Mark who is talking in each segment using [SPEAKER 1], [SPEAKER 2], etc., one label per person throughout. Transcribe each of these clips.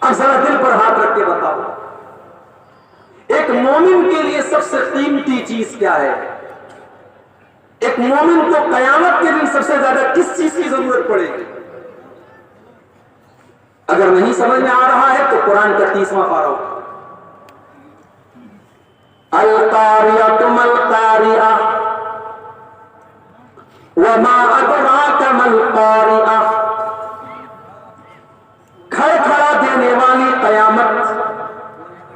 [SPEAKER 1] اب ذرا دل پر ہاتھ رکھ کے بتاؤ، ایک مومن کے لیے سب سے قیمتی چیز کیا ہے؟ ایک مومن کو قیامت کے دن سب سے زیادہ کس چیز کی ضرورت پڑے گی؟ اگر نہیں سمجھ میں آ رہا ہے تو قرآن کا 30واں پارہ اٹھاؤ۔ القاریۃ ما القاریہ وما ادراک ما القاریہ، کھڑکھڑا دینے والی قیامت،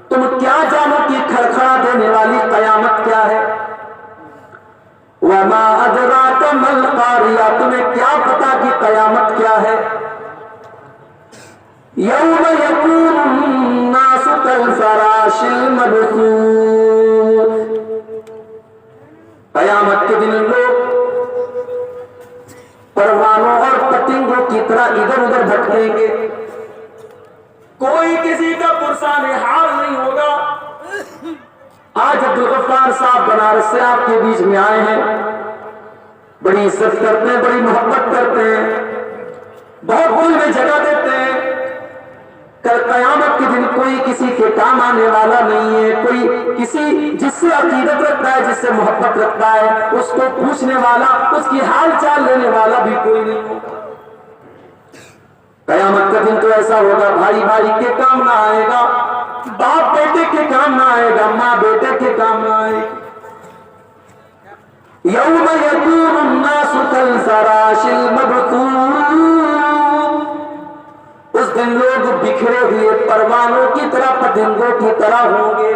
[SPEAKER 1] تم کیا جانو کہ کھڑکھڑا دینے والی قیامت کیا ہے؟ وما ادراک ما القاریہ، تمہیں کیا پتا کہ قیامت کیا ہے؟ یوم یکون الناس کالفراش المبثوث، قیامت کے دن لوگ پروانوں اور پتنگوں کی طرح ادھر ادھر بھٹکیں گے، کوئی کسی کا پرسان حال نہیں ہوگا۔ آج عبدالغفار صاحب بنارس سے آپ کے بیچ میں آئے ہیں، بڑی عزت کرتے ہیں، بڑی محبت کرتے ہیں، بہت دل میں جگہ دیتے ہیں۔ کل قیامت کے دن کوئی کسی کے کام آنے والا نہیں ہے، کوئی کسی جس سے عقیدت رکھتا ہے، جس سے محبت رکھتا ہے، اس کو پوچھنے والا، اس کی حال چال لینے والا بھی کوئی نہیں ہوگا۔ قیامت کا دن تو ایسا ہوگا، بھائی بھائی کے کام نہ آئے گا، باپ بیٹے کے کام نہ آئے گا، ماں بیٹے کے کام نہ آئے گا۔ یوم یکون الناس کالفراش المبثوث، اس دن لوگ بکھرے ہوئے پروانوں کی طرح، پتنگوں کی طرح ہوں گے۔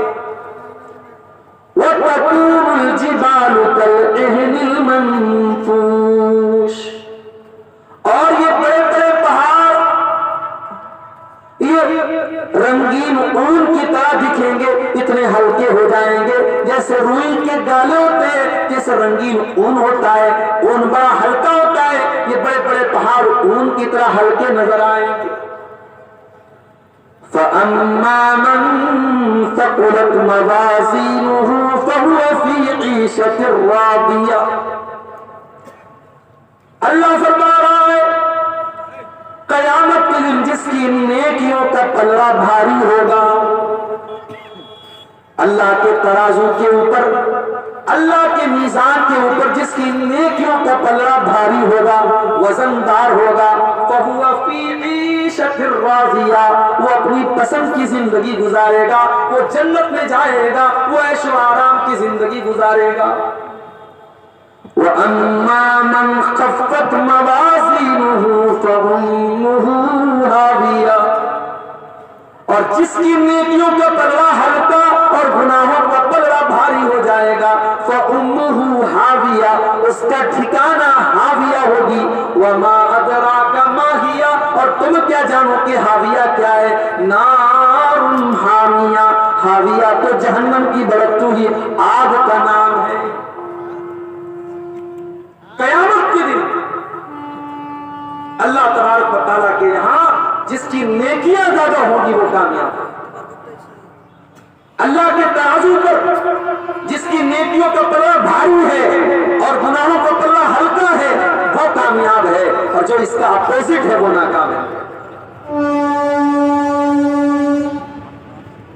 [SPEAKER 1] وَتَكُونُ الْجِبَالُ كَالْعِهْنِ الْمَنفُوشِ، اور یہ بڑے بڑے پہاڑ یہ رنگین اون کی طرح دکھیں گے، اتنے ہلکے ہو جائیں گے جیسے روئی کے گالے ہوتے ہیں، جیسے رنگین اون ہوتا ہے، اون بڑا ہلکا ہوتا ہے، یہ بڑے بڑے پہاڑ اون کی طرح ہلکے نظر آئیں گے۔ فَأَمَّا مَن ثَقُلَتْ مَوَازِينُهُ فَهُوَ فِي عِيشَةٍ رَاضِيَةٍ، اللہ فرما رہا ہے قیامت کے دن جس کی نیکیوں کا پلڑا بھاری ہوگا، اللہ کے ترازو کے اوپر، اللہ کے میزان کے اوپر جس کی نیکیوں کا پلڑا بھاری ہوگا، وزندار ہوگا، فَهُوَ فِي عِيشَةٍ رَاضِيَةٍ، وہ اپنی پسند کی زندگی گزارے گا، وہ جنت میں جائے گا، وہ عیش و آرام کی زندگی گزارے گا۔ وَأَمَّا مَنْ خَفَّتْ مَوَازِينُهُ فَأُمُّهُ هَاوِيَةٌ، اور جس کی نیکیوں کا پلڑا ہلکا اور گناہوں کا پلڑا بھاری ہو جائے گا، فَأُمُّهُ هَاوِيَةٌ، اس کا ٹھکانہ ہاویہ ہوگی۔ وَمَا أَدْرَاكَ مَا هِيَ، اور تم کیا جانو کہ ہاویہ کیا ہے؟ نَارٌ حَامِيَةٌ، ہاویہ تو جہنم کی بھڑکتی ہوئی آگ کا نام ہے۔ قیامت کے دن اللہ تبارک و تعالیٰ کے یہاں جس کی نیکیاں زیادہ ہوگی وہ کامیاب ہے، اللہ کے ترازو پر جس کی نیکیوں کا پلڑا بھاری ہے اور گناہوں کا پلڑا ہلکا ہے وہ کامیاب ہے، اور جو اس کا اپوزٹ ہے وہ ناکام ہے۔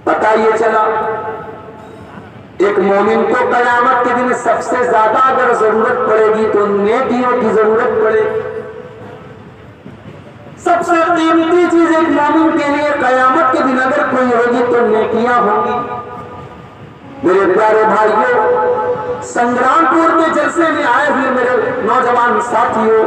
[SPEAKER 1] پتہ یہ چلا ایک مومن کو قیامت کے دن سب سے زیادہ اگر ضرورت پڑے گی تو نیکیوں کی ضرورت پڑے گی۔ سب سے قیمتی چیز ایک مومن کے لیے قیامت کے دن اگر کوئی ہوگی تو نیکیاں ہوں گی۔ میرے پیارے بھائیوں، سنگرام پور کے جلسے میں آئے ہوئے میرے نوجوان ساتھیوں،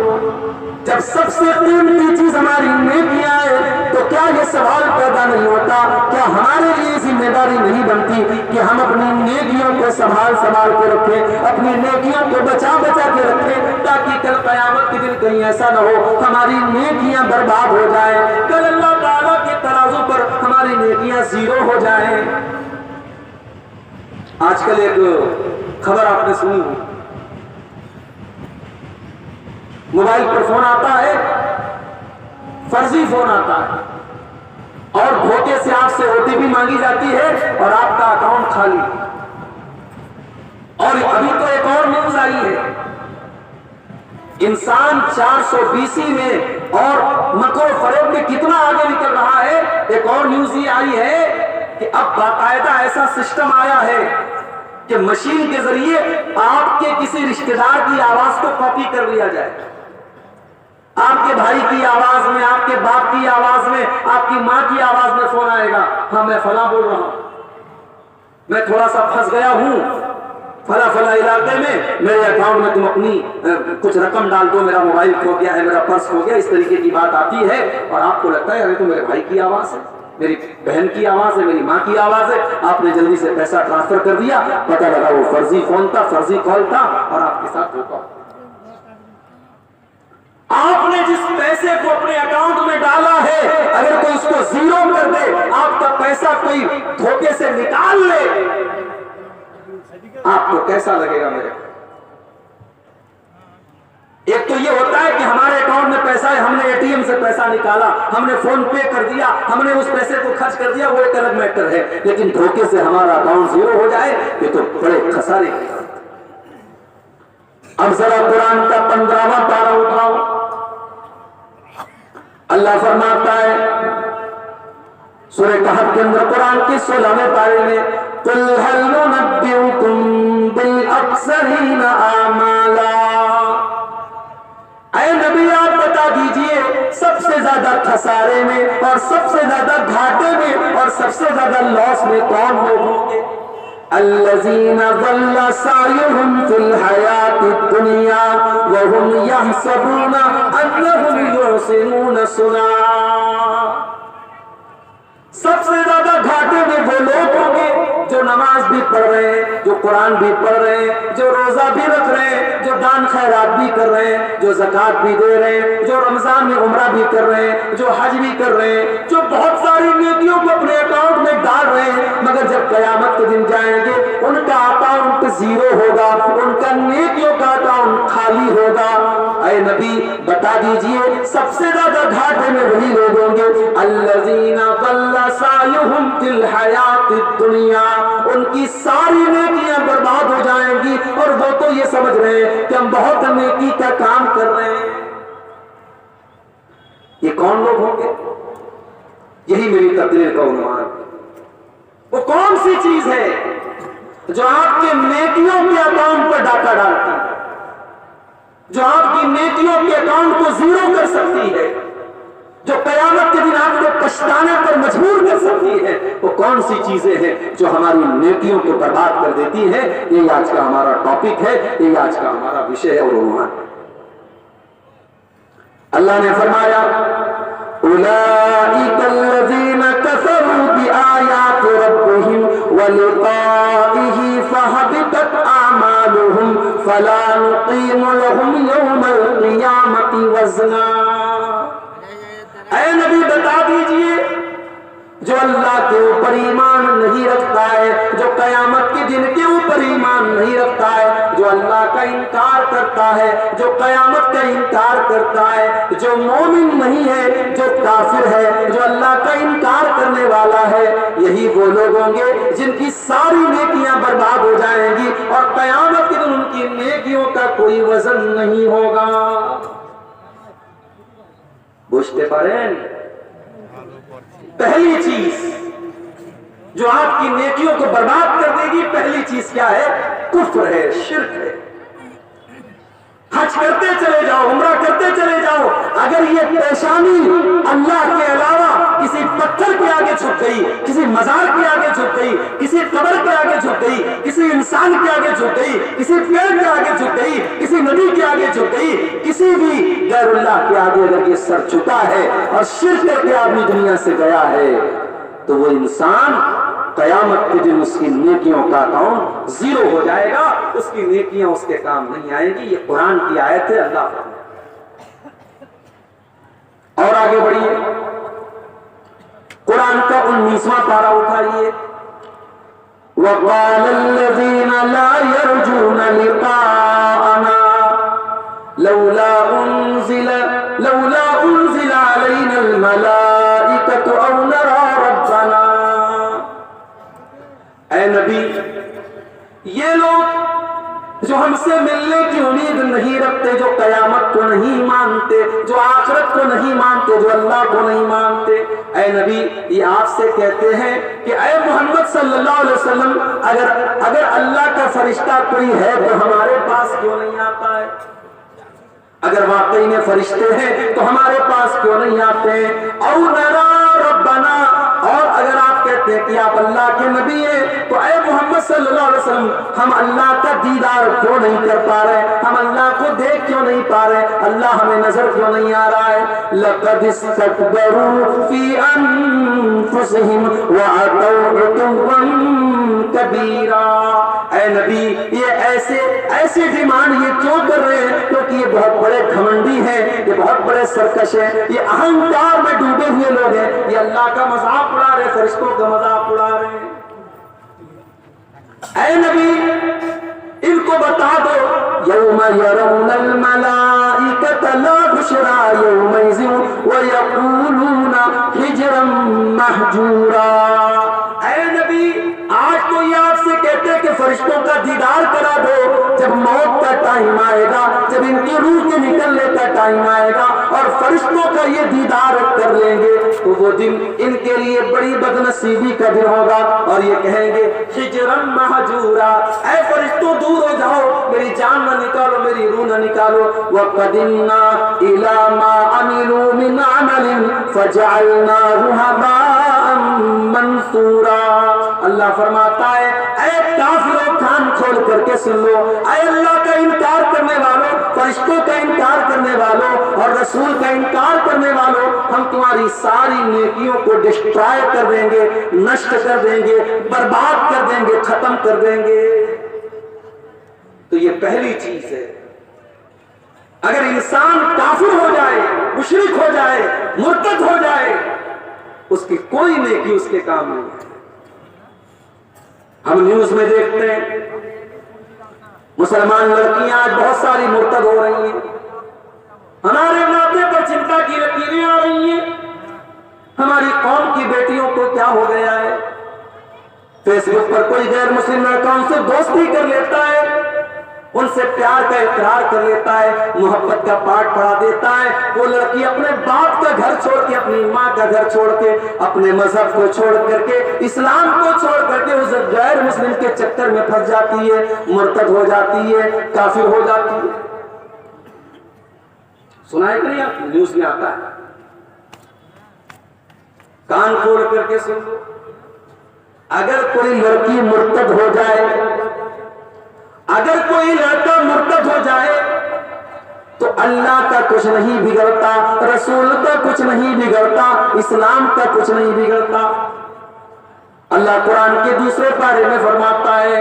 [SPEAKER 1] جب سب سے قیمتی چیز ہماری نیکیاں ہے تو کیا یہ سوال پیدا نہیں ہوتا، کیا ہمارے لیے ذمہ داری نہیں بنتی کہ ہم اپنی نیکیوں کو سنبھال کے رکھیں، اپنی نیکیوں کو بچا کے رکھیں، تاکہ کل قیامت کے دن کہیں ایسا نہ ہو ہماری نیکیاں برباد ہو جائیں، کل اللہ تعالیٰ کے ترازو پر ہماری نیکیاں زیرو ہو جائیں۔ آج کل ایک خبر آپ نے سنی ہو، موبائل پر فون آتا ہے، فرضی فون آتا ہے، اور دھوکے سے آپ سے OTP مانگی جاتی ہے اور آپ کا اکاؤنٹ خالی۔ اور ابھی تو ایک اور نیوز آئی ہے انسان 420 میں اور مکر و فریب میں کتنا آگے نکل رہا ہے. ایک اور نیوز یہ آئی ہے کہ اب باقاعدہ ایسا سسٹم آیا ہے کہ مشین کے ذریعے آپ کے کسی رشتہ دار کی آواز کو کاپی کر لیا جائے. آپ کے بھائی کی آواز میں، آپ کے باپ کی آواز میں، آپ کی ماں کی آواز میں فون آئے گا. ہاں میں فلاں بول رہا ہوں، میں تھوڑا سا پھنس گیا ہوں فلاں علاقے میں، میرے اکاؤنٹ میں تم اپنی کچھ رقم ڈال دو، میرا موبائل کھو گیا ہے، میرا پرس کھو گیا. اس طریقے کی بات آتی ہے اور آپ کو لگتا ہے ارے تو میرے بھائی کی آواز ہے، میری بہن کی آواز ہے، میری ماں کی آواز ہے. آپ نے جلدی سے پیسہ ٹرانسفر کر دیا، پتہ لگا وہ فرضی فون تھا، فرضی کال تھا اور آپ کے ساتھ دھوکا. آپ نے جس پیسے کو اپنے اکاؤنٹ میں ڈالا ہے اگر کوئی اس کو زیرو کر دے، آپ کا پیسہ کوئی دھوکے سے نکال لے، آپ کو کیسا لگے گا میرے؟ ایک تو یہ ہوتا ہے کہ ہمارے اکاؤنٹ میں پیسہ ہے، ہم نے اے ٹی ایم سے پیسہ نکالا، ہم نے فون پے کر دیا، ہم نے اس پیسے کو خرچ کر دیا، وہ ایک الگ میٹر ہے. لیکن دھوکے سے ہمارا اکاؤنٹ زیرو ہو جائے یہ تو بڑے خسارے کی بات. اب ذرا قرآن کا 15واں پارہ اٹھاؤ. اللہ فرماتا ہے سورہ کہف کے اندر قرآن کی 16ویں پارے میں قُلْ هَلْ نُنَبِّئُكُمْ بِالْأَخْسَرِينَ أَعْمَالًا. اے نبی آپ بتا دیجئے سب سے زیادہ خسارے میں اور سب سے زیادہ گھاٹے میں اور سب سے زیادہ لاس میں کون لوگ ہوں گے؟ الَّذِينَ ضَلَّ سَعْيُهُمْ فِي الْحَيَاةِ الدُّنْيَا وَهُمْ يَحْسَبُونَ أَنَّهُمْ يُحْسِنُونَ صُنْعًا. سب سے زیادہ گھاٹے میں وہ لوگ ہوں گے جو نماز بھی پڑھ رہے ہیں، جو قرآن بھی پڑھ رہے ہیں، جو روزہ بھی رکھ رہے ہیں، جو دان خیرات بھی کر رہے ہیں، جو زکوٰۃ بھی دے رہے ہیں، جو رمضان میں عمرہ بھی کر رہے ہیں، جو حج بھی کر رہے ہیں، جو بہت ساری نیکیوں کو اپنے اکاؤنٹ میں ڈال رہے ہیں. مگر جب قیامت کے دن جائیں گے ان کا اکاؤنٹ زیرو ہوگا، ان کا نیکیوں کا اکاؤنٹ خالی ہوگا. اے نبی بتا دیجئے سب سے زیادہ گھاٹے میں وہی لوگ ہوں گے الذین ضل سعیہم فی الحیاۃ الدنیا. ان کی ساری نیکیاں برباد ہو جائیں گی اور وہ تو یہ سمجھ رہے ہیں کہ ہم بہت نیکی کا کام کر رہے ہیں. یہ کون لوگ ہوں گے؟ یہی میری تقریر کا عنوان. وہ کون سی چیز ہے جو آپ کے نیکیوں کے اکاؤنٹ پر ڈاکہ ڈالتی ہے، جو آپ کی نیکیوں کے اکاؤنٹ کو زیرو کر سکتی ہے، جو قیامت کے دن آپ کو پچھتانے پر مجبور کر سکتی ہے؟ وہ کون سی چیزیں ہیں جو ہماری نیکیوں کو برباد کر دیتی ہے؟ یہی آج کا ہمارا ٹاپک ہے، یہی آج کا ہمارا وشے ہے اور عنوان. اللہ نے فرمایا اولئک الذین کفروا بآیات ربہم ولقائہ فحبطت اعمالہم فلا نقیم لہم یوم القیامۃ وزنا. اے نبی بتا دیجئے جو اللہ کے اوپر ایمان نہیں رکھتا ہے، جو قیامت کے دن کے اوپر ایمان نہیں رکھتا ہے، جو اللہ کا انکار کرتا ہے، جو قیامت کا انکار کرتا ہے، جو مومن نہیں ہے، جو کافر ہے، جو اللہ کا انکار کرنے والا ہے، یہی وہ لوگ ہوں گے جن کی ساری نیکیاں برباد ہو جائیں گی اور قیامت کے دن ان کی نیکیوں کا کوئی وزن نہیں ہوگا. বুঝতে পারেন پہلی چیز جو آپ کی نیکیوں کو برباد کر دے گی، پہلی چیز کیا ہے؟ کفر ہے، شرک ہے. حج کرتے چلے جاؤ، عمرہ کرتے چلے جاؤ، اگر یہ پیشانی اللہ کے علاوہ کسی پتھر کے آگے جھک گئی، کسی مزار کے آگے جھک گئی، کسی قبر کے آگے جھک گئی، کسی انسان کے آگے جھک گئی، کسی پیڑ کے آگے جھک گئی، کسی ندی کے آگے جھک گئی، کسی بھی غیر اللہ کے آگے اگر یہ سر جھکا ہے اور شرک کر کے آدمی دنیا سے گیا ہے تو وہ انسان قیامت کے دن اس کی نیکیوں کا اکاؤنٹ زیرو ہو جائے گا، اس کی نیکیاں اس کے کام نہیں آئیں گی. یہ قرآن کی آیت ہے. اللہ فرماتا ہے. اور آگے بڑھیے قرآن کا 19واں پارہ اٹھائیے. وَقَالَ الَّذِينَ لَا يَرْجُونَ لِقَاءَنَا لَوْلَا أُنزِلَ عَلَيْنَا الْمَلَائِكَةُ أَوْ نَرَىٰ رَبَّنَا. اے نبی یہ لوگ جو ہم سے ملنے کی امید نہیں رکھتے، جو قیامت کو نہیں مانتے، جو آخرت کو نہیں مانتے، جو اللہ کو نہیں مانتے۔ اے نبی، یہ آپ سے کہتے ہیں کہ اے محمد صلی اللہ علیہ وسلم، اگر اللہ کا فرشتہ کوئی ہے تو ہمارے پاس کیوں نہیں آتا ہے؟ اگر واقعی میں فرشتے ہیں تو ہمارے پاس کیوں نہیں آتے ہیں؟ او نرا ربنا، اور اگر آپ کہتے ہیں کہ آپ اللہ کے نبی ہیں تو اے محمد صلی اللہ علیہ وسلم، ہم اللہ کا دیدار کیوں نہیں کر پا رہے؟ ہم اللہ کو دیکھ کیوں نہیں پا رہے؟ اللہ ہمیں نظر کیوں نہیں آ رہا ہے؟ لقد استكبروا في انفسهم وعتوا عتوا کبیرا۔ اے نبی، یہ ایسے ڈیمانڈ یہ کیوں کر رہے ہیں؟ کیونکہ یہ بہت بڑے گھمنڈی ہیں، یہ بہت بڑے سرکش ہیں، یہ اہنکار میں ڈوبے ہوئے لوگ ہیں، یہ اللہ کا مذاق اڑا رہے، فرشتوں کا مذاق اڑا رہے ہیں۔ اے نبی، ان کو بتا دو، یوم یرون الملائکۃ لا بشری یومئذ ویقولون حجرا محجورا۔ اے نبی، آج تو یہ آپ سے کہتے ہیں کہ فرشتوں کا دیدار کرا دو، جب موت کا ٹائم آئے گا، جب ان کی روح کے نکلنے کا ٹائم آئے گا اور فرشتوں کا یہ دیدار کر لیں گے تو وہ دن ان کے لیے بڑی بدنصیبی کا دن ہوگا، اور یہ کہیں گے حجرا محجورا، اے فرشتوں دور ہو جاؤ، میری جان نہ نکالو، میری روح نہ نکالو۔ وَقَدِمْنَا إِلَى مَا عَمِلُوا مِنْ عَمَلٍ فَجَعَلْنَاهُ هَبَاءً مَنْثُورًا۔ اللہ فرماتا ہے، اے کافروں کان کھول کر کے سن لو، اے اللہ کا انکار کرنے والوں، فرشتوں کا انکار کرنے والوں اور رسول کا انکار کرنے والوں، ہم تمہاری ساری نیکیوں کو ڈسٹرائے کر دیں گے، نشٹ کر دیں گے، برباد کر دیں گے، ختم کر دیں گے۔ تو یہ پہلی چیز ہے، اگر انسان کافر ہو جائے، مشرک ہو جائے، مرتد ہو جائے، اس کی کوئی نیکی اس کے کام نہیں ہے۔ ہم نیوز میں دیکھتے ہیں مسلمان لڑکیاں آج بہت ساری مرتد ہو رہی ہیں، ہمارے ماتھے پر چنتا کی لکیریں آ رہی ہیں، ہماری قوم کی بیٹیوں کو کیا ہو گیا ہے؟ فیس بک پر کوئی غیر مسلم لڑکا ان سے دوستی کر لیتا ہے، ان سے پیار کا اقرار کر لیتا ہے، محبت کا پاٹ پڑھا دیتا ہے، وہ لڑکی اپنے باپ کا گھر چھوڑ کے، اپنی ماں کا گھر چھوڑ کے، اپنے مذہب کو چھوڑ کر کے، اسلام کو چھوڑ کر کے اس غیر مسلم کے چکر میں پھنس جاتی ہے، مرتد ہو جاتی ہے، کافر ہو جاتی ہے۔ سنا ہے کہ نہیں؟ آپ نیوز میں آتا ہے، کان کھول کر کے سن لو، اگر کوئی لڑکی مرتد ہو جائے، اگر کوئی لڑکا مرتد ہو جائے تو اللہ کا کچھ نہیں بگڑتا، رسول کا کچھ نہیں بگڑتا، اسلام کا کچھ نہیں بگڑتا۔ اللہ قرآن کے دوسرے پارے میں فرماتا ہے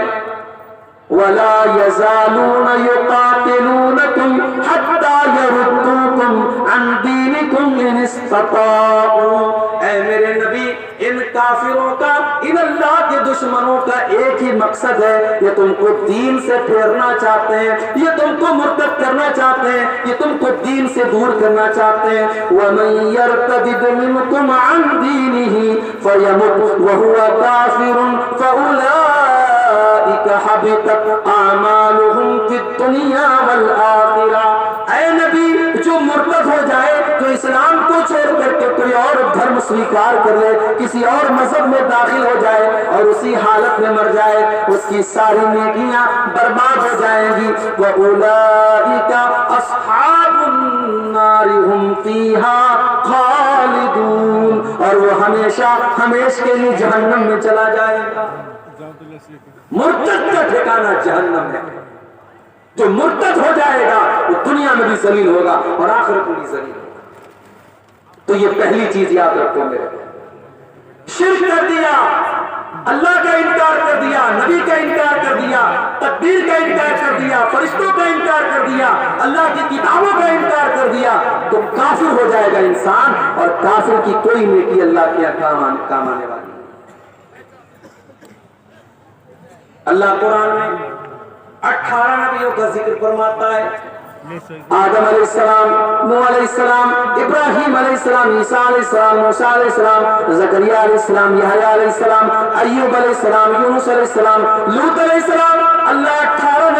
[SPEAKER 1] وَلَا يَزَالُونَ يُقَاتِلُونَكُمْ حَتَّى يَرُدُّوكُمْ عَنْ دِينِكُمْ إِنِ اسْتَطَاعُوا۔ اے میرے نبی، ان کافروں کا، ان اللہ کے دشمنوں کا ایک ہی مقصد ہے، یہ تم کو دین سے پھیرنا چاہتے ہیں، یہ تم کو مرتد کرنا چاہتے ہیں، یہ تم کو دین سے دور کرنا چاہتے ہیں۔ وَمَن يَرْتَدِدْ مِنْكُمْ عَنْ دِينِهِ فَيَمُتْ وَهُوَ كَافِرٌ فَأُولَٰئِكَ حَبِطَتْ أَعْمَالُهُمْ فِي الدُّنْيَا وَالْآخِرَةِ۔ اے نبی، جو مرتد ہو جائے، جو اسلام کو چھوڑ کر کے کوئی اور دھرم سویکار کر لے، کسی اور مذہب میں داخل ہو جائے اور اسی حالت میں مر جائے، اس کی ساری نیکیاں برباد ہو جائیں گی۔ وَأُولَٰئِكَ أَصْحَابُ النَّارِ هُمْ فِيهَا خَالِدُونَ، اور وہ ہمیشہ کے لیے جہنم میں چلا جائے گا۔ مرتد کا ٹھکانہ جہنم ہے، جو مرتد ہو جائے گا وہ دنیا میں بھی ذلیل ہوگا اور آخرت میں بھی ذلیل ہوگا۔ تو یہ پہلی چیز یاد رکھو میرے، شرک کر دیا، اللہ کا انکار کر دیا، نبی کا انکار کر دیا، تقدیر کا انکار کر دیا، فرشتوں کا انکار کر دیا، اللہ کی کتابوں کا انکار کر دیا، تو کافر ہو جائے گا انسان، اور کافر کی کوئی نیکی اللہ کے کام آنے والی۔ اللہ قرآن میں 18 نبیوں کا ذکر فرماتا ہے، آدم علیہ السلام، نوح علیہ السلام، ابراہیم علیہ السلام، عیسیٰ علیہ السلام، موسیٰ علیہ السلام، زکریا علیہ السلام، یحییٰ علیہ السلام، ایوب علیہ السلام، یونس علیہ السلام، لوط علیہ السلام۔ اللہ 18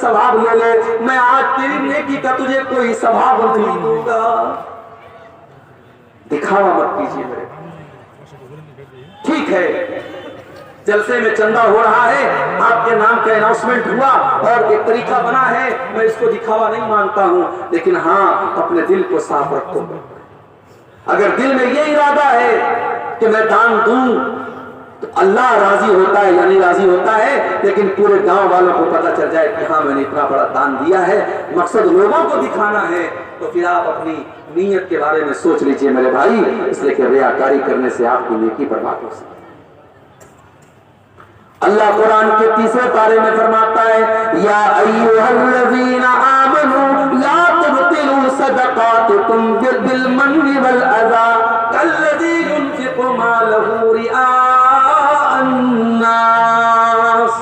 [SPEAKER 1] ثواب لے لے، میں آج تیری نیکی کا تجھے کوئی ثواب نہیں دوں گا۔ دکھاوا مت کیجیے میرے، ٹھیک ہے جلسے میں چندہ ہو رہا ہے، آپ کے نام کا اناؤنسمنٹ ہوا اور ایک طریقہ بنا ہے، میں اس کو دکھاوا نہیں مانتا ہوں، لیکن ہاں اپنے دل کو صاف رکھو۔ اگر دل میں یہ ارادہ ہے کہ میں دان دوں تو اللہ راضی ہوتا ہے یا نہیں راضی ہوتا ہے، لیکن پورے گاؤں والوں کو پتہ چل جائے کہ ہاں میں نے اتنا بڑا دان دیا ہے، مقصد لوگوں کو دکھانا ہے، تو پھر آپ اپنی نیت کے بارے میں سوچ لیجئے میرے بھائی، اس لیے کہ ریاکاری کرنے سے آپ کی نیکی برباد ہو سکتی ہے۔ اللہ قرآن کے تیسرے پارے میں فرماتا ہے یا ایھا الذین آمنوا لا تبطلوا صدقاتکم بالمن والاذی کالذی ينفق مالہ رئاء الناس۔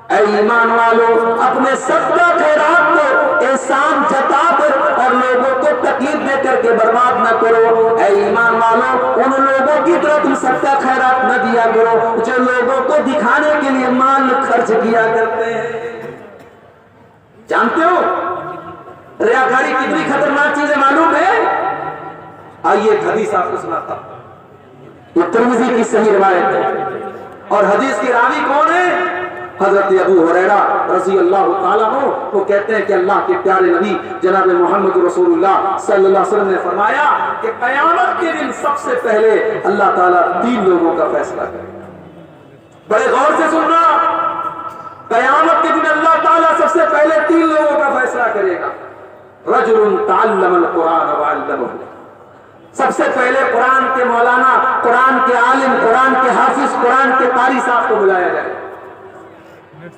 [SPEAKER 1] اے ایمان والو، اپنے صدقہ خیرات کو احسان جتا کر اور لوگوں کو تکلیف دے کر کے برباد نہ کرو۔ اے ایمان والو، ان لوگوں کی طرح تم صدقہ خیرات نہ دیا کرو جو لوگوں کو دکھانے کے لیے مال خرچ کیا کرتے ہیں۔ جانتے ہو ریاکاری کتنی خطرناک چیز ہے معلوم ہے؟ آئیے ایک حدیث آپ کو سناتا ہوں، یہ ترمذی کی صحیح روایت ہے، اور حدیث کے راوی کون ہے؟ حضرت ابو ہریرہ رضی اللہ تعالیٰ عنہ۔ وہ کہتے ہیں کہ اللہ کے پیارے نبی جناب محمد رسول اللہ صلی اللہ علیہ وسلم نے فرمایا کہ قیامت کے دن سب سے پہلے اللہ تعالیٰ 3 لوگوں کا فیصلہ کرے گا۔ بڑے غور سے سننا، قیامت کے دن اللہ تعالیٰ سب سے پہلے 3 لوگوں کا فیصلہ کرے گا۔ رجل تعلم القرآن وعلمہ، سب سے پہلے قرآن کے مولانا، قرآن کے عالم، قرآن کے حافظ، قرآن کے قاری صاحب کو بلایا جائے۔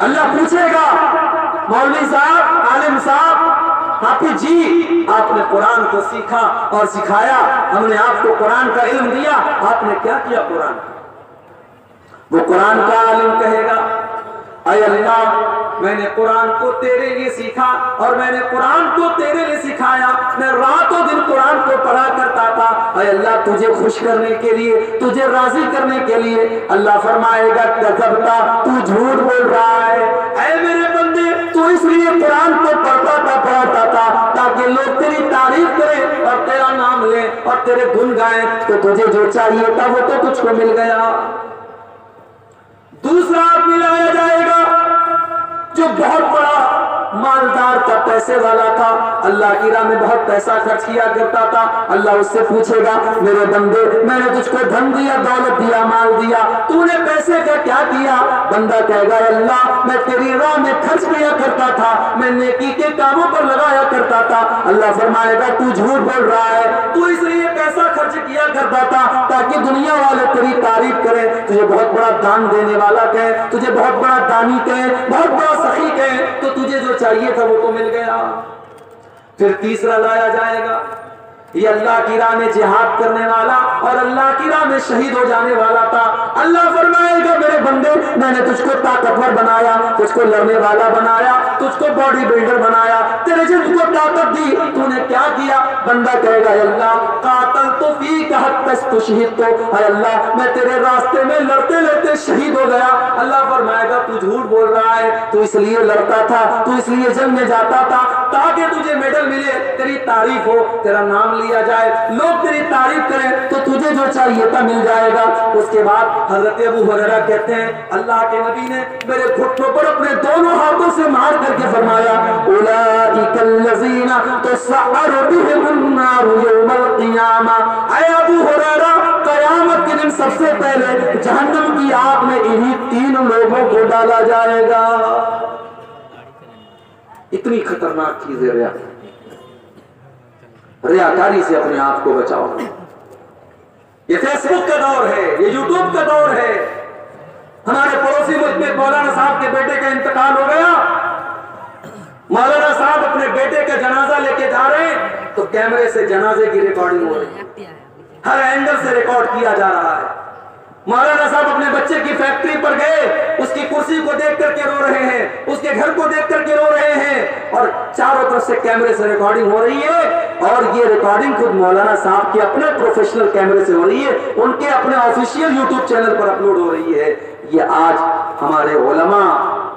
[SPEAKER 1] اللہ پوچھے گا مولوی صاحب، عالم صاحب، حافظ جی آپ نے قرآن کو سیکھا اور سکھایا، ہم نے آپ کو قرآن کا علم دیا، آپ نے کیا کیا قرآن کا؟ وہ قرآن کا عالم کہے گا اے اللہ میں نے قرآن کو تیرے لیے سیکھا اور میں نے قرآن کو تیرے لیے سکھایا، میں رات و دن قرآن کو پڑھا کرتا تھا، اے اللہ تجھے خوش کرنے کے لیے، تجھے راضی کرنے کے لیے۔ اللہ فرمائے گا کذبتا، تو جھوٹ بول رہا ہے، اے میرے بندے تو اس لیے قرآن کو پڑھاتا تھا تاکہ لوگ تیری تعریف کریں اور تیرا نام لیں اور تیرے گن گائیں، تو تجھے جو چاہیے تھا وہ تو تجھ کو مل گیا۔ دوسرا آدمی لایا جائے گا جو بہت بڑا مالدار تھا، پیسے والا تھا، اللہ کی راہ میں بہت پیسہ خرچ کیا کرتا تھا۔ اللہ اس سے پوچھے گا میرے بندے میں نے تجھ کو دھن دیا، دولت دیا، مال دیا، تو نے پیسے کا کیا کیا؟ بندہ کہے گا اللہ میں تیری راہ میں خرچ کیا کرتا تھا، میں نیکی کے کاموں پر لگایا کرتا تھا۔ اللہ فرمائے گا تو جھوٹ بول رہا ہے، تو اس لیے پیسہ خرچ کیا کرتا تھا تاکہ دنیا والے تیری تعریف کریں، تجھے بہت بڑا دان دینے والا کہیں، تجھے بہت بڑا دانی کہیں، بہت بڑا سخی کہیں، تو تجھے جو چاہیے تھا وہ تو مل گیا۔ پھر تیسرا لایا جائے گا، یہ اللہ کی راہ میں جہاد کرنے والا اور اللہ کی راہ میں شہید ہو جانے والا تھا۔ اللہ فرمائے گا میرے بندے میں نے تجھ کو طاقتور بنایا، تجھ کو لڑنے والا بنایا، تجھ کو باڈی بلڈر بنایا، تیرے جسم کو طاقت دی، تو نے کیا کیا؟ بندہ کہے گا اللہ قاتل تو فیک حتی استشہدت، اے اللہ میں تیرے راستے میں لڑتے لڑتے شہید ہو گیا۔ اللہ فرمائے گا تو جھوٹ بول رہا ہے، تو اس لیے لڑتا تھا، تو اس لیے جنگ میں جاتا تھا تاکہ تجھے میڈل ملے، تیری تعریف ہو، تیرا نام لیا جائے، لوگ تیری تعریف کریں، تو تجھے جو چاہیے تھا مل جائے گا۔ اس کے بعد حضرت ابو ہریرہ کہتے ہیں اللہ کے نبی نے میرے گھٹنوں پر اپنے دونوں ہاتھوں سے مار کر کے فرمایا اولئک الذین تسعر بهم النار یوم القیامہ، اے ابو ہریرہ قیامت کے دن سب سے پہلے جہنم کی آگ میں انہی 3 لوگوں کو ڈالا جائے گا۔ اتنی خطرناک چیز ہے ریاکاری سے اپنے آپ کو بچاؤ۔ یہ فیس بک کا دور ہے، یہ یوٹیوب کا دور ہے۔ ہمارے پڑوسی ملک میں مولانا صاحب کے بیٹے کا انتقال ہو گیا، مولانا صاحب اپنے بیٹے کا جنازہ لے کے جا رہے ہیں تو کیمرے سے جنازے کی ریکارڈنگ ہو رہی ہے، ہر اینگل سے ریکارڈ کیا جا رہا ہے۔ مولانا صاحب اپنے بچے کی فیکٹری پر گئے، اس کی کرسی کو دیکھ کر کے رو رہے ہیں، اس کے گھر کو دیکھ کر کے رو رہے ہیں، اور چاروں طرف سے کیمرے سے ریکارڈنگ ہو رہی ہے، اور یہ ریکارڈنگ خود مولانا صاحب کے اپنے پروفیشنل کیمرے سے ہو رہی ہے، ان کے اپنے آفیشیل یوٹیوب چینل پر اپلوڈ ہو رہی ہے۔ یہ آج ہمارے علماء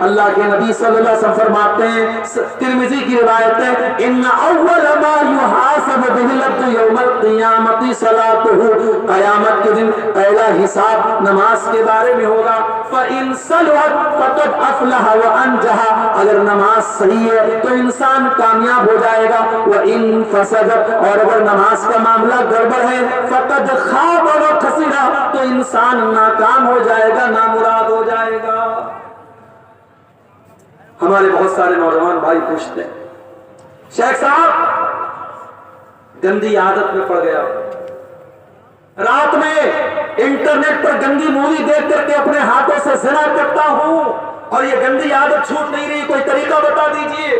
[SPEAKER 1] اللہ کے نبی صلی اللہ علیہ وسلم فرماتے ہیں، ترمذی کی روایت ہے، ان اول ما یحاسب به العبد یوم القیامت صلاته، قیامت کے دن پہلا حساب نماز کے بارے میں ہوگا۔ فَإِن صَلَحَتْ فَقَدْ أَفْلَحَ وَأَنجَحَ، اگر نماز صحیح ہے تو انسان کامیاب ہو جائے گا۔ وَإِن فَسَدَتْ، اور اگر نماز کا معاملہ گڑبڑ ہے، فَقَدْ خَابَ وَخَسِرَ، تو انسان ناکام ہو جائے گا، نامراد ہو جائے گا۔ ہمارے بہت سارے نوجوان بھائی پوچھتے ہیں، شیخ صاحب گندی عادت میں پڑ گیا، رات میں انٹرنیٹ پر گندی مووی دیکھ کر کے اپنے ہاتھوں سے زنا کرتا ہوں اور یہ گندی عادت چھوٹ نہیں رہی، کوئی طریقہ بتا دیجئے۔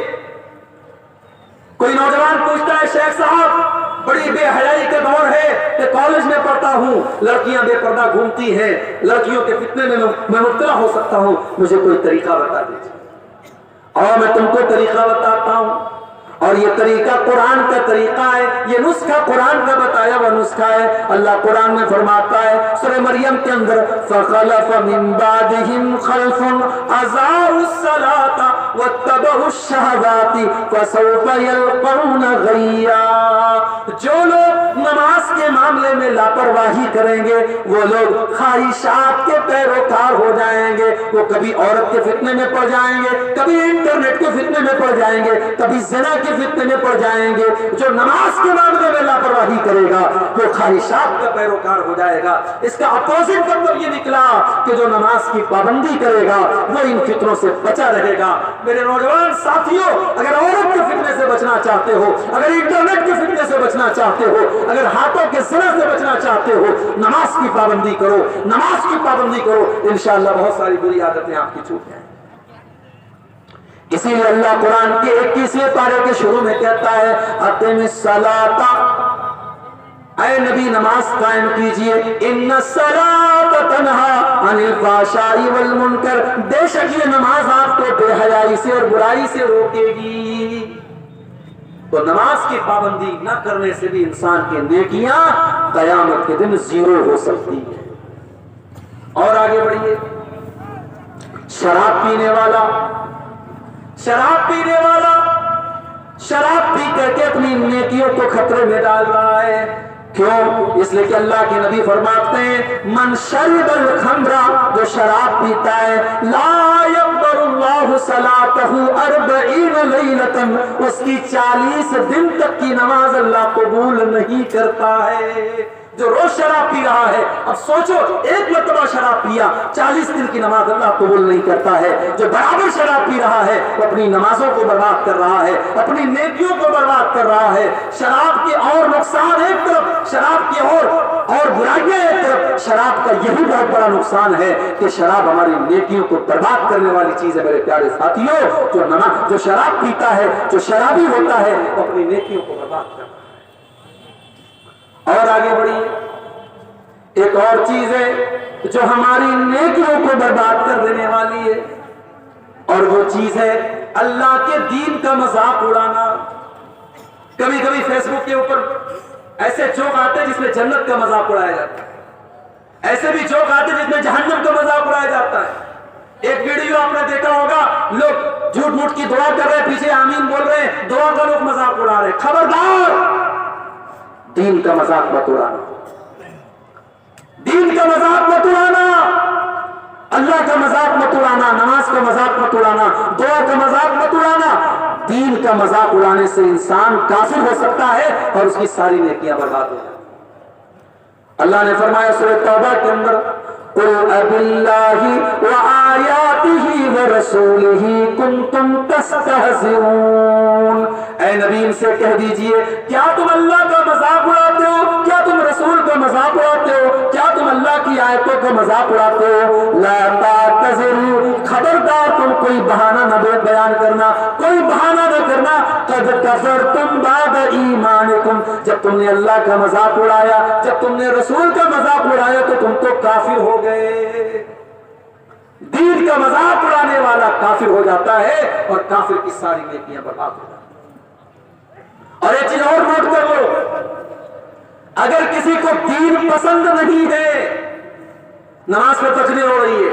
[SPEAKER 1] کوئی نوجوان پوچھتا ہے، شیخ صاحب بڑی بے حیائی کا دور ہے کہ کالج میں پڑھتا ہوں، لڑکیاں بے پردہ گھومتی ہیں، لڑکیوں کے فتنے میں مبتلا ہو سکتا ہوں، مجھے کوئی طریقہ بتا دیجئے۔ اور میں تم کو طریقہ بتاتا ہوں، اور یہ طریقہ قرآن کا طریقہ ہے، یہ نسخہ قرآن کا بتایا ہوا نسخہ ہے۔ اللہ قرآن میں فرماتا ہے سورہ مریم کے اندر، فَخَلَفَ مِن بَعْدِهِمْ خَلْفٌ أَضَاعُوا الصَّلَاةَ وَاتَّبَعُوا الشَّهَوَاتِ فَسَوْفَ يَلْقَوْنَ غَيًّا، جو لوگ نماز کے معاملے میں لاپرواہی کریں گے وہ لوگ خواہشات کے پیروکار ہو جائیں گے، وہ کبھی عورت کے فتنے میں پڑ جائیں گے، کبھی انٹرنیٹ کے فتنے میں پڑ جائیں گے، کبھی زنا کے فتنے میں پڑ جائیں گے۔ جو نماز کے معاملے میں لاپرواہی کرے گا وہ خواہشات کا پیروکار ہو جائے گا۔ اس کا اپوزٹ مطلب یہ نکلا کہ جو نماز کی پابندی کرے گا وہ ان فتنوں سے بچا رہے گا۔ میرے نوجوان ساتھیوں، اگر عورت کے فتنے سے بچنا چاہتے ہو، اگر انٹرنیٹ کے فتنے سے بچنا چاہتے ہو، اگر ہاتھوں کے زنا سے بچنا چاہتے ہو، نماز کی پابندی کرو، نماز کی پابندی کرو، انشاءاللہ بہت ساری بری عادتیں آپ کی چھوٹ جائیں۔ اسی لیے اللہ قرآن کے 21ویں پارے کے شروع میں کہتا ہے، اقم الصلاۃ، اے نبی نماز قائم کیجئے، ان الصلاۃ تنہی عن الفحشاء والمنکر، بے شک یہ نماز آپ کو بے حیائی سے اور برائی سے روکے گی۔ تو نماز کی پابندی نہ کرنے سے بھی انسان کی نیکیاں قیامت کے دن زیرو ہو سکتی ہیں۔ اور آگے بڑھیے، شراب پینے والا، شراب پینے والا شراب پی کر کے اپنی نیکیوں کو خطرے میں ڈال رہا ہے۔ کیوں؟ اس لیے کہ اللہ کے نبی فرماتے ہیں، من شرب الخمر، جو شراب پیتا ہے، لا يقبل اللہ صلاتہ 40 لیلۃ، اس کی 40 دن تک کی نماز اللہ قبول نہیں کرتا ہے۔ جو روز شراب پی رہا ہے، اب سوچو ایک مرتبہ شراب پیا، 40 دن کی نماز اللہ قبول نہیں کرتا ہے۔ جو برابر شراب پی رہا ہے وہ اپنی نمازوں کو برباد کر رہا ہے، اپنی نیکیوں کو برباد کر رہا ہے۔ شراب کے اور نقصان ایک طرف، شراب کی اور برائیاں ایک طرف، شراب کا یہی بہت بڑا نقصان ہے کہ شراب ہماری نیکیوں کو برباد کرنے والی چیز ہے۔ میرے پیارے ساتھیوں، جو شراب پیتا ہے، جو شرابی ہوتا ہے، وہ اپنی نیکیوں کو برباد کرتا ہے۔ اور آگے بڑھیے، ایک اور چیز ہے جو ہماری نیکیوں کو برباد کر دینے والی ہے، اور وہ چیز ہے اللہ کے دین کا مذاق اڑانا۔ کبھی کبھی فیس بک کے اوپر ایسے جوک آتے ہیں جس میں جنت کا مذاق اڑایا جاتا ہے، ایسے بھی جوک آتے ہیں جس میں جہنم کا مذاق اڑایا جاتا ہے۔ ایک ویڈیو آپ نے دیکھا ہوگا، لوگ جھوٹ موٹ کی دعا کر رہے ہیں، پیچھے آمین بول رہے ہیں، دعا کا لوگ مذاق اڑا رہے ہیں۔ خبردار، دین کا مذاق مت اڑانا، دین کا مذاق مت اڑانا، اللہ کا مذاق مت اڑانا، نماز کا مذاق مت اڑانا، دعا کا مذاق مت اڑانا۔ دین کا مذاق اڑانے سے انسان کافر ہو سکتا ہے اور اس کی ساری نیکیاں برباد ہو جائیں۔ اللہ نے فرمایا سورہ توبہ کے اندر، قُلْ أَبِاللَّهِ وَآيَاتِهِ وَرَسُولِهِ كُنْتُمْ تَسْتَهْزِئُونَ، اے نبی ان سے کہہ دیجئے، کیا تم اللہ کا مذاق اڑاتے ہو؟ کیا تم رسول کا مذاق اڑاتے ہو؟ کیا تم اللہ کی آیتوں کا مذاق اڑاتے ہو؟ لَا تَعْتَذِرُوا، خبردار تم کوئی بہانہ نہ بیان کرنا، کوئی بہانہ نہ کرنا، قَدْ كَفَرْتُمْ بَعْدَ ایمانکم، جب تم نے اللہ کا مذاق اڑایا، جب تم نے رسول کا مذاق اڑایا تو تم تو کافر ہو گئے۔ دین کا مذاق اڑانے والا کافر ہو جاتا ہے اور کافر کی ساری نیکیاں برباد ہو جاتی ہیں۔ اور ایک چیز اور نوٹ کر لو، اگر کسی کو دین پسند نہیں ہے، نماز پر تقریر ہو رہی ہے،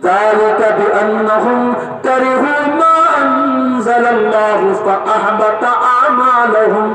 [SPEAKER 1] ذَلِكَ بِأَنَّهُمْ كَرِهُوا مَا أَنزَلَ اللَّهُ فَأَحْبَطَ أَعْمَالَهُمْ۔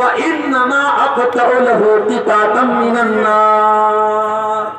[SPEAKER 1] فإنما أقطع له قطعة من النار।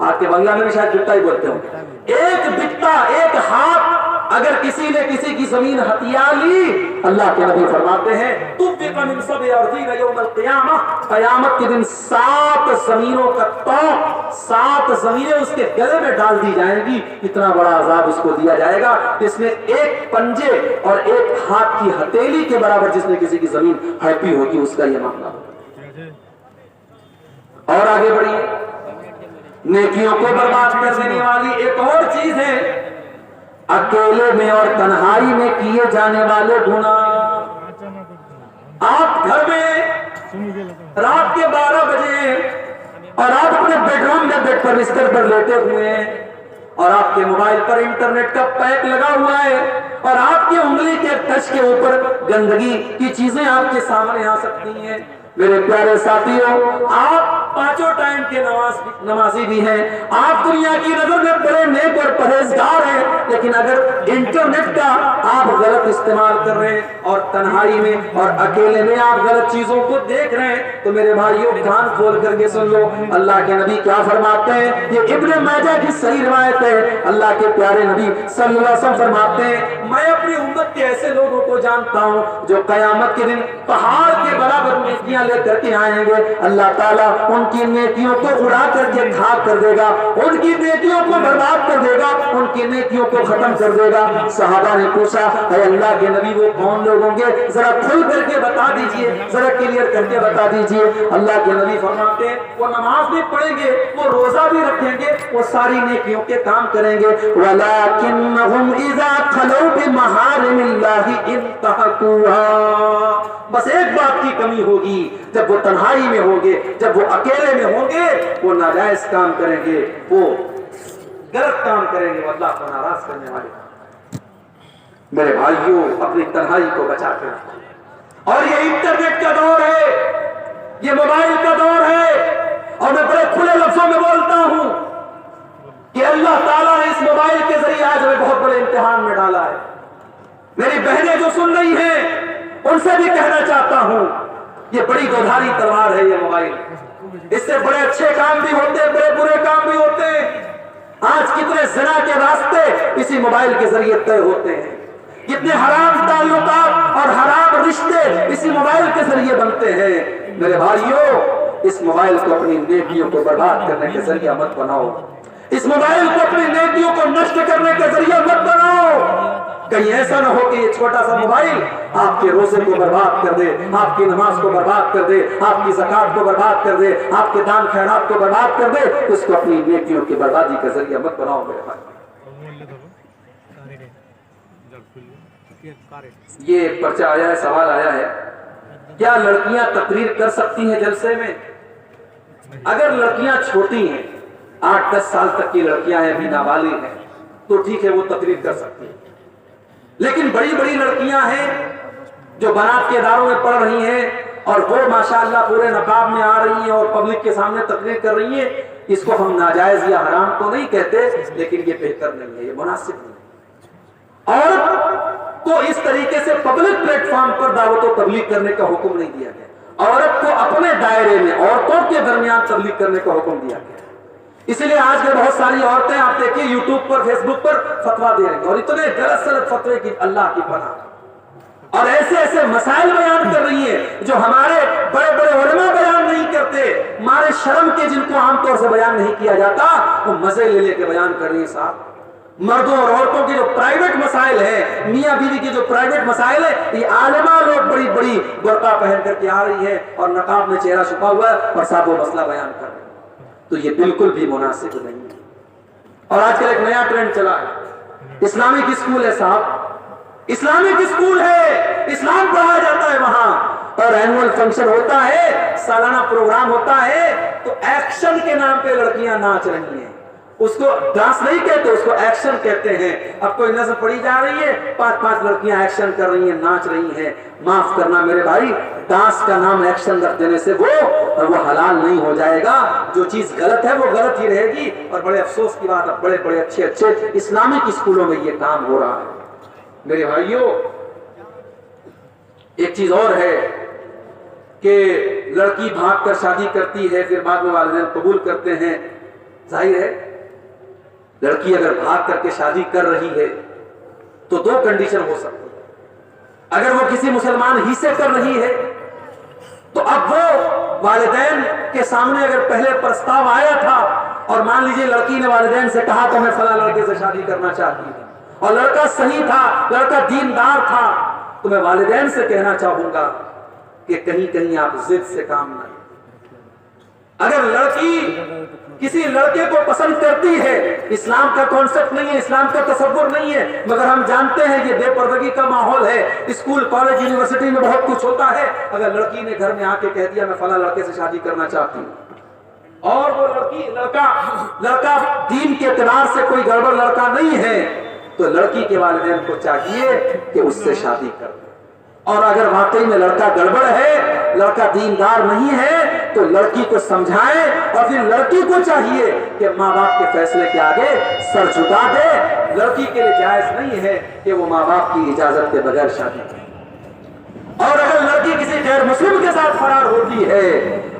[SPEAKER 1] آپ کے بنگلہ میں بھی شاید بٹا ہی بولتے ہوں. ایک بٹا، ایک ہاتھ اگر کسی نے کسی کی زمین ہتھیا لی، اللہ کے نبی فرماتے ہیں تُوْفِقَ مِنْ سَبْعِ أَرْضِينَ يَوْمَ الْقِيَامَةِ، قیامت کے دن 7 زمینوں کا توق، 7 زمینیں اس کے گلے میں ڈال دی جائیں گی. اتنا بڑا عذاب اس کو دیا جائے گا جس میں ایک پنجے اور ایک ہاتھ کی ہتھیلی کے برابر جس نے کسی کی زمین ہڑپی ہوگی اس کا یہ معاملہ ہوگا. اور آگے بڑھیے، نیکیوں کو برباد کر دینے والی ایک اور چیز ہے اکیلے میں اور تنہائی میں کیے جانے والے گناہ. آپ گھر میں رات کے 12 بجے اور آپ اپنے بیڈ روم میں بیڈ پر بستر پر لیٹے ہوئے ہیں اور آپ کے موبائل پر انٹرنیٹ کا پیک لگا ہوا ہے اور آپ کی انگلی کے ٹچ کے اوپر گندگی کی چیزیں آپ کے سامنے آ سکتی ہیں. میرے پیارے ساتھیوں، آپ 5 ٹائم کے نمازی بھی ہیں، آپ دنیا کی نظر میں بڑے نیک اور پرہیزگار ہیں، لیکن اگر انٹرنیٹ کا آپ غلط استعمال کر رہے ہیں اور تنہائی میں اور اکیلے میں آپ غلط چیزوں کو دیکھ رہے ہیں تو میرے بھائیوں کان کھول کر کے سن لو، اللہ کے نبی کیا فرماتے ہیں. یہ ابن ماجہ کی صحیح روایت ہے. اللہ کے پیارے نبی صلی اللہ علیہ وسلم فرماتے ہیں میں اپنی امت کے ایسے لوگوں کو جانتا ہوں جو قیامت کے دن پہاڑ کے برابر نیکیاں لے کر کے آئیں گے. اللہ تعالیٰ ان کی نیکیوں کو اڑا کر کے خاک کر دے گا، ان کی نیکیوں کو برباد کر دے گا، ان کی نیکیوں کو ختم کر دے گا. صحابہ نے پوچھا اے اللہ کے نبی وہ کون لوگ ہوں گے؟ ذرا کھل کر کے بتا دیجئے، ذرا کلیئر کر کے بتا دیجئے. اللہ کے نبی فرماتے ہیں وہ نماز بھی پڑھیں گے، وہ روزہ بھی رکھیں گے، وہ ساری نیکیوں کے کام کریں گے. وَلَكِنَّهُمْ إِذَا خَلَوْا بِمَحَارِمِ اللَّهِ انتهكوها. بس ایک بات کی کمی ہوگی، جب وہ تنہائی میں ہوں گے، جب وہ اکیلے میں ہوں گے، وہ ناجائز کام کریں گے، وہ غلط کام کریں گے، وہ اللہ کو ناراض کرنے والے. میرے بھائیوں، اپنی تنہائی کو بچا کر رکھو. اور یہ انٹرنیٹ کا دور ہے، یہ موبائل کا دور ہے، اور میں بڑے کھلے لفظوں میں بولتا ہوں کہ اللہ تعالیٰ نے اس موبائل کے ذریعے آج ہمیں بہت بڑے امتحان میں ڈالا ہے. میری بہنیں جو سن رہی ہیں ان سے بھی کہنا چاہتا ہوں یہ بڑی دودھاری تلوار ہے یہ موبائل. اس سے بڑے اچھے کام بھی ہوتے ہیں، بڑے برے کام بھی ہوتے ہیں. آج کتنے زنا کے راستے اسی موبائل کے ذریعے طے ہوتے ہیں، کتنے حرام تعلقات اور حرام رشتے اسی موبائل کے ذریعے بنتے ہیں. میرے بھائیوں، اس موبائل کو اپنی نیکیوں کو برباد کرنے کے ذریعہ مت بناؤ، اس موبائل کو اپنی نیکیوں کو نشٹ کرنے کے ذریعہ مت بناؤ. کہیں ایسا نہ ہو کہ یہ چھوٹا سا موبائل آپ کے روزے کو برباد کر دے، آپ کی نماز کو برباد کر دے، آپ کی زکات کو برباد کر دے، آپ کے دان خیرات کو برباد کر دے. اس کو اپنی نیکیوں کی بربادی کا ذریعہ مت بناؤ. میرے بھائی، یہ ایک پرچہ آیا ہے، سوال آیا ہے کیا لڑکیاں تقریر کر سکتی ہیں جلسے میں؟ اگر لڑکیاں چھوٹی ہیں، 8-10 سال تک کی لڑکیاں ہیں، ابھی نابالغ ہیں، تو ٹھیک ہے وہ تقریر کر سکتی ہیں. لیکن بڑی بڑی لڑکیاں ہیں جو بنات کے اداروں میں پڑھ رہی ہیں اور وہ ماشاءاللہ پورے نقاب میں آ رہی ہیں اور پبلک کے سامنے تقریر کر رہی ہیں، اس کو ہم ناجائز یا حرام تو نہیں کہتے، لیکن یہ بہتر نہیں ہے، یہ مناسب نہیں ہے. عورت کو اس طریقے سے پبلک پلیٹ فارم پر دعوت و تبلیغ کرنے کا حکم نہیں دیا گیا. عورت کو اپنے دائرے میں عورتوں کے درمیان تبلیغ کرنے کا حکم دیا گیا. اسی لیے آج کل بہت ساری عورتیں آپ دیکھیں یوٹیوب پر، فیس بک پر فتوا دے رہی ہیں اور اتنے غلط سلط فتوے کی اللہ کی پناہ، اور ایسے ایسے مسائل بیان کر رہی ہیں جو ہمارے بڑے بڑے علماء بیان نہیں کرتے. ہمارے شرم کے جن کو عام طور سے بیان نہیں کیا جاتا وہ مزے لے لے کے بیان کر رہی ہیں. صاحب، مردوں اور عورتوں کے جو پرائیویٹ مسائل ہیں، میاں بیوی کے جو پرائیویٹ مسائل ہیں، یہ عالمہ لوگ بڑی بڑی برقع پہن کر کے آ رہی ہے اور نقاب میں چہرہ چھپا ہوا ہے اور صاحب وہ مسئلہ بیان کر رہے ہیں. تو یہ بالکل بھی مناسب نہیں ہے. اور آج کل ایک نیا ٹرینڈ چلا ہے، اسلامک اسکول ہے. صاحب، اسلامک اسکول ہے، اسلام پڑھایا جاتا ہے وہاں، اور اینول فنکشن ہوتا ہے، سالانہ پروگرام ہوتا ہے، تو ایکشن کے نام پہ لڑکیاں ناچ رہی ہیں. اس کو ڈانس نہیں کہتے، اس کو ایکشن کہتے ہیں. اب کوئی نظر پڑی جا رہی ہے، 5 لڑکیاں ایکشن کر رہی ہیں، ناچ رہی ہیں. معاف کرنا میرے بھائی، ڈانس کا نام ایکشن رکھ دینے سے وہ حلال نہیں ہو جائے گا. جو چیز غلط ہے وہ غلط ہی رہے گی. اور بڑے افسوس کی بات ہے، بڑے بڑے اچھے اسلامک اسکولوں میں یہ کام ہو رہا ہے. میرے بھائیوں، ایک چیز اور ہے کہ لڑکی بھاگ کر شادی کرتی ہے، پھر بعد میں والدین قبول کرتے ہیں. ظاہر ہے لڑکی اگر بھاگ کر کے شادی کر رہی ہے تو دو کنڈیشن ہو سکتی ہے۔ اگر وہ کسی مسلمان ہی سے کر رہی ہے تو اب وہ والدین کے سامنے اگر پہلے پرستاو آیا تھا اور مان لیجئے لڑکی نے والدین سے کہا تو میں فلاں لڑکے سے شادی کرنا چاہتی ہوں اور لڑکا صحیح تھا، لڑکا دیندار تھا، تو میں والدین سے کہنا چاہوں گا کہ کہیں کہیں آپ ضد سے کام نہ لیں۔ اگر لڑکی کسی لڑکے کو پسند کرتی ہے، اسلام کا کانسیپٹ نہیں ہے، اسلام کا تصور نہیں ہے، مگر ہم جانتے ہیں یہ بے پردگی کا ماحول ہے، اسکول کالج یونیورسٹی میں بہت کچھ ہوتا ہے۔ اگر لڑکی نے گھر میں آ کے کہہ دیا میں فلاں لڑکے سے شادی کرنا چاہتی ہوں اور وہ لڑکا دین کے اعتبار سے کوئی گڑبڑ لڑکا نہیں ہے تو لڑکی کے والدین کو چاہیے کہ اس سے شادی کر دیں، اور اگر واقعی میں لڑکا گڑبڑ ہے، لڑکا دیندار نہیں ہے تو لڑکی کو سمجھائیں، اور پھر لڑکی کو چاہیے کہ ماں باپ کے فیصلے کے آگے سر جھکا دے۔ لڑکی کے لیے جائز نہیں ہے کہ وہ ماں باپ کی اجازت کے بغیر شادی کرے، اور اگر لڑکی کسی غیر مسلم کے ساتھ فرار ہوتی ہے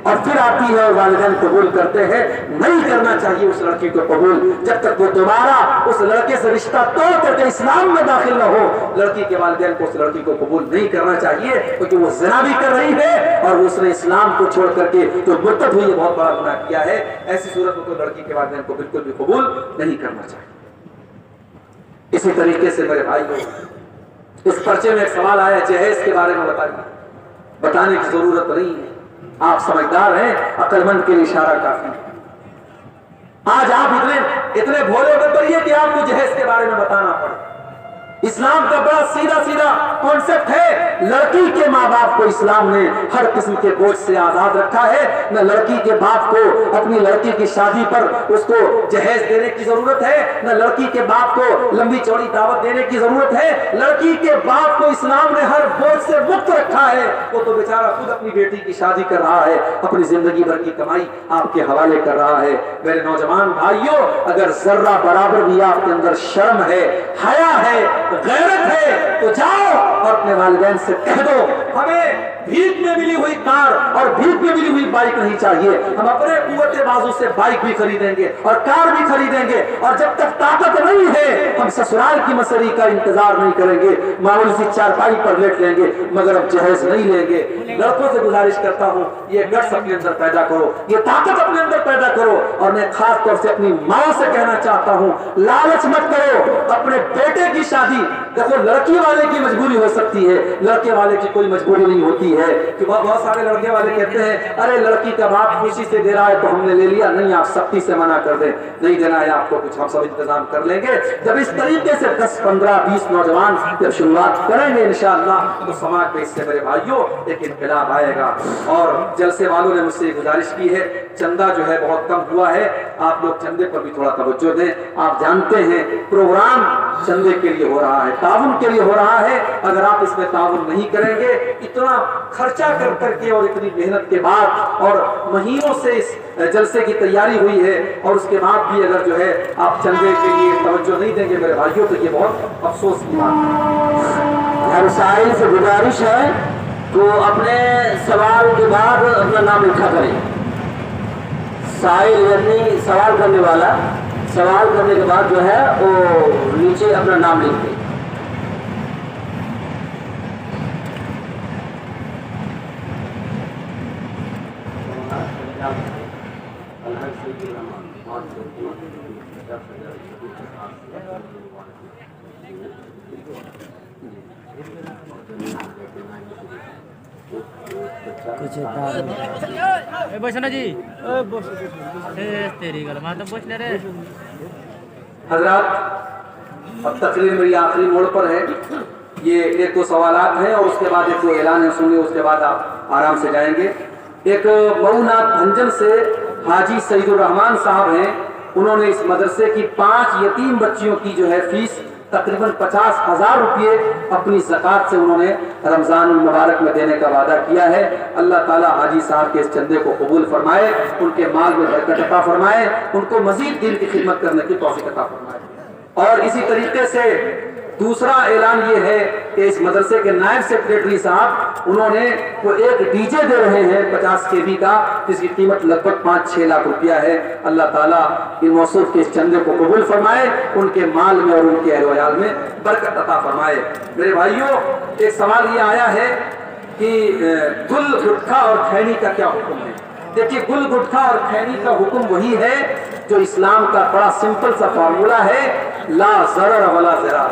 [SPEAKER 1] اور پھر آتی ہے اور والدین قبول کرتے ہیں، نہیں کرنا چاہیے اس لڑکی کو قبول جب تک وہ دوبارہ اس لڑکے سے رشتہ توڑ کر کے اسلام میں داخل نہ ہو۔ لڑکی کے والدین کو اس لڑکی کو قبول نہیں کرنا چاہیے کیونکہ وہ زنا بھی کر رہی ہے اور اس نے اسلام کو چھوڑ کر کے جو مرتد ہوئی ہے بہت بڑا گناہ کیا ہے۔ ایسی صورت میں تو لڑکی کے والدین کو بالکل بھی قبول نہیں کرنا چاہیے۔ اسی طریقے سے میرے بھائیوں، اس پرچے میں ایک سوال آیا جہیز کے بارے میں بتائیے، بتانے کی ضرورت نہیں ہے، آپ سمجھدار ہیں، عقل مند کے لیے اشارہ کافی ہے۔ آج آپ اتنے بھولے بتائیے کہ آپ کو جہیز کے بارے میں بتانا پڑے۔ اسلام کا بڑا سیدھا کانسیپٹ ہے، لڑکی کے ماں باپ کو اسلام نے ہر قسم کے بوجھ سے آزاد رکھا ہے۔ نہ لڑکی کے باپ کو اپنی لڑکی کی شادی پر اس کو جہیز دینے کی ضرورت ہے، نہ لڑکی کے باپ کو لمبی چوڑی دعوت دینے کی ضرورت ہے۔ لڑکی کے باپ کو اسلام نے ہر بوجھ سے مکت رکھا ہے، وہ تو بیچارہ خود اپنی بیٹی کی شادی کر رہا ہے، اپنی زندگی بھر کی کمائی آپ کے حوالے کر رہا ہے۔ میرے نوجوان بھائیوں، اگر ذرہ برابر بھی آپ کے اندر شرم ہے، حیا ہے، غیرت ہے تو جاؤ اور اپنے والدین سے کہہ دو ہمیں بھیک میں ملی ہوئی کار اور بھیک میں ملی ہوئی بائک نہیں چاہیے، ہم اپنے قوت بازو سے بائک بھی خریدیں گے اور کار بھی خریدیں گے، اور جب تک طاقت نہیں ہے ہم سسرال کی مسری کا انتظار نہیں کریں گے، معمولی سی چارپائی پر لیٹ لیں گے، مگر اب جہیز نہیں لیں گے۔ لڑکوں سے گزارش کرتا ہوں یہ گٹس اپنے اندر پیدا کرو، یہ طاقت اپنے اندر پیدا کرو، اور میں خاص طور سے اپنی ماں سے کہنا چاہتا ہوں لالچ مت کرو اپنے بیٹے کی شادی۔ دیکھو لڑکی والے کی مجبوری ہو سکتی ہے، لڑکے والے کی کوئی مجبوری نہیں ہوتی ہے کہ بہت سارے لڑکے والے کہتے ہیں ارے لڑکی کا باپ خوشی سے دے رہا ہے تو ہم نے لے لیا، نہیں آپ سختی سے منع کر دیں، نہیں دینا ہے آپ کو کچھ، ہم سب انتظام کر لیں گے۔ جب اس طریقے سے 10 15 20 نوجوان جب شروعات کریں گے انشاءاللہ تو سماج میں اس سے میرے بھائیوں ایک انقلاب آئے گا۔ اور جلسے والوں نے مجھ سے گزارش کی ہے، چندہ جو ہے بہت کم ہوا ہے، آپ لوگ چندے پر بھی تھوڑا توجہ دیں۔ آپ جانتے ہیں پروگرام چندے کے لیے ہو رہا ہے، تعاون کے لیے ہو رہا ہے، اگر آپ اس میں تعاون نہیں کریں گے، اتنا خرچہ کر کے اور اتنی محنت کے بعد اور مہینوں سے اس جلسے کی تیاری ہوئی ہے اور اس کے بعد بھی اگر جو ہے آپ چندے کے لیے توجہ نہیں دیں گے میرے بھائیوں تو یہ بہت افسوس کی بات ہے۔
[SPEAKER 2] ہر سائل سے گزارش ہے تو اپنے سوال کے بعد اپنا نام لکھا کریں۔ سائل یعنی سوال کرنے والا، سوال کرنے کے بعد جو ہے وہ نیچے اپنا نام لکھ دیں۔
[SPEAKER 1] حضرات اب تقریر میری آخری موڑ پر ہے، یہ ایک دو سوالات ہیں اور اس کے بعد ایک دو اعلان سنیں، اس کے بعد آپ آرام سے جائیں گے۔ ایک مئوناتھ بھنجن سے حاجی سعید الرحمان صاحب ہیں، انہوں نے اس مدرسے کی 5 یتیم بچیوں کی جو ہے فیس تقریباً 50,000 روپے اپنی زکوٰۃ سے انہوں نے رمضان المبارک میں دینے کا وعدہ کیا ہے۔ اللہ تعالیٰ حاجی صاحب کے اس چندے کو قبول فرمائے، ان کے مال میں برکت عطا فرمائے، ان کو مزید دین کی خدمت کرنے کی توفیق عطا فرمائے۔ اور اسی طریقے سے دوسرا اعلان یہ ہے کہ اس مدرسے کے نائب سیکریٹری صاحب انہوں نے وہ ایک ڈی جے دے رہے ہیں 50 KB کا، جس کی قیمت لگ بھگ 5-6 لاکھ روپیہ ہے۔ اللہ تعالیٰ ان موصوف کے اس چندے کو قبول فرمائے، ان کے مال میں اور ان کے اہل و عیال میں برکت عطا فرمائے۔ میرے بھائیوں، ایک سوال یہ آیا ہے کہ گل گٹکھا اور کھینی کا کیا حکم ہے؟ دیکھیے، گل گٹکھا اور کھینی کا حکم وہی ہے جو اسلام کا بڑا سمپل سا فارمولہ ہے، لا ضرر ولا ضرار،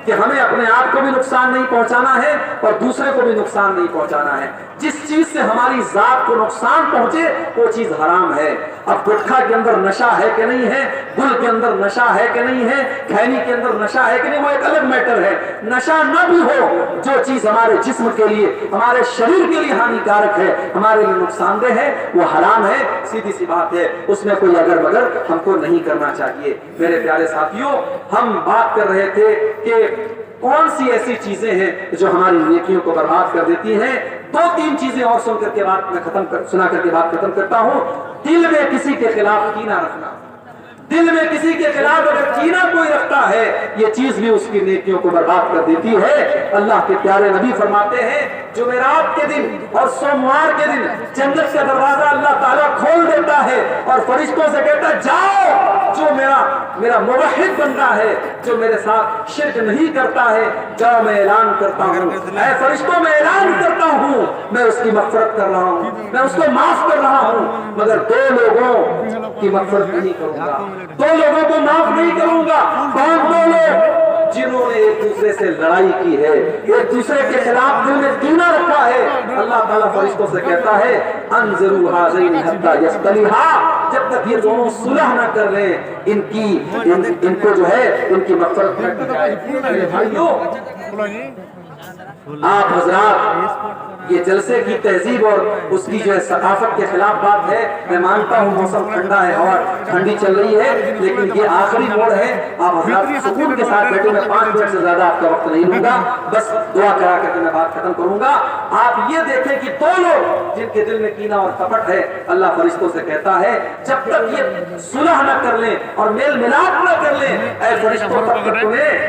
[SPEAKER 1] کہ ہمیں اپنے آپ کو بھی نقصان نہیں پہنچانا ہے اور دوسرے کو بھی نقصان نہیں پہنچانا ہے۔ جس چیز سے ہماری ذات کو نقصان پہنچے وہ چیز حرام ہے۔ اب گٹکھا کے اندر نشہ ہے کہ نہیں ہے، گل کے اندر نشہ ہے کہ نہیں ہے، کھینی کے اندر نشہ ہے کہ نہیں، وہ ایک الگ میٹر ہے۔ نشہ نہ بھی ہو، جو چیز ہمارے جسم کے لیے، ہمارے شریر کے لیے ہانیکارک ہے، ہمارے لیے نقصان دہ ہے، وہ حرام ہے، سیدھی سی بات ہے، اس میں کوئی اگر مگر ہم کو نہیں کرنا چاہیے۔ میرے پیارے ساتھیوں، ہم بات کر رہے تھے کہ کون سی ایسی چیزیں ہیں جو ہماری نیکیوں کو برباد کر دیتی ہیں۔ 2-3 چیزیں اور سنا کر کے بات ختم کرتا ہوں۔ دل میں کسی کے خلاف کینہ رکھنا، دل میں کسی کے خلاف اگر کینہ کوئی رکھتا ہے، یہ چیز بھی اس کی نیکیوں کو برباد کر دیتی ہے۔ اللہ کے پیارے نبی فرماتے ہیں، جمعرات کے دن اور سوموار کے دن جنت کا دروازہ اللہ تعالیٰ کھول دیتا ہے اور فرشتوں سے کہتا ہے، جاؤ، جو میرا موحد بندہ ہے، جو میرے ساتھ شرک نہیں کرتا ہے، جاؤ، میں اعلان کرتا ہوں، اے فرشتوں، میں اعلان کرتا ہوں، میں اس کی مغفرت کر رہا ہوں، میں اس کو معاف کر رہا ہوں، مگر 2 لوگوں کی مغفرت نہیں کروں گا، 2 لوگوں کو معاف نہیں کروں گا۔ کون 2 لوگ؟ جنہوں نے ایک دوسرے سے لڑائی کی ہے، ایک دوسرے کے خلاف دل میں کینہ رکھا ہے۔ اللہ تعالیٰ فرشتوں سے کہتا ہے، انظروا ھذین حتی یصطلحا، جب تک یہ دونوں صلح نہ کر لیں، ان کو جو ہے ان کی مغفرت نہ کی جائے۔ میرے بھائیوں، آپ حضرات، یہ جلسے کی تہذیب اور اس کی جو ہے ثقافت کے خلاف بات ہے۔ میں مانتا ہوں موسم ٹھنڈا ہے اور ٹھنڈی چل رہی ہے، لیکن یہ آخری موڑ ہے۔ آپ حضرات سکون کے ساتھ بیٹھے، میں 5 منٹ سے زیادہ آپ کا وقت نہیں لوں گا، بس دعا کرا کر کے میں بات ختم کروں گا۔ آپ یہ دیکھیں کہ 2 لوگ جن کے دل میں کینہ اور کپٹ ہے، اللہ فرشتوں سے کہتا ہے، جب تک یہ صلح نہ کر لیں اور میل ملاپ نہ کر لیں، اے فرشتوں، تب تک تمہیں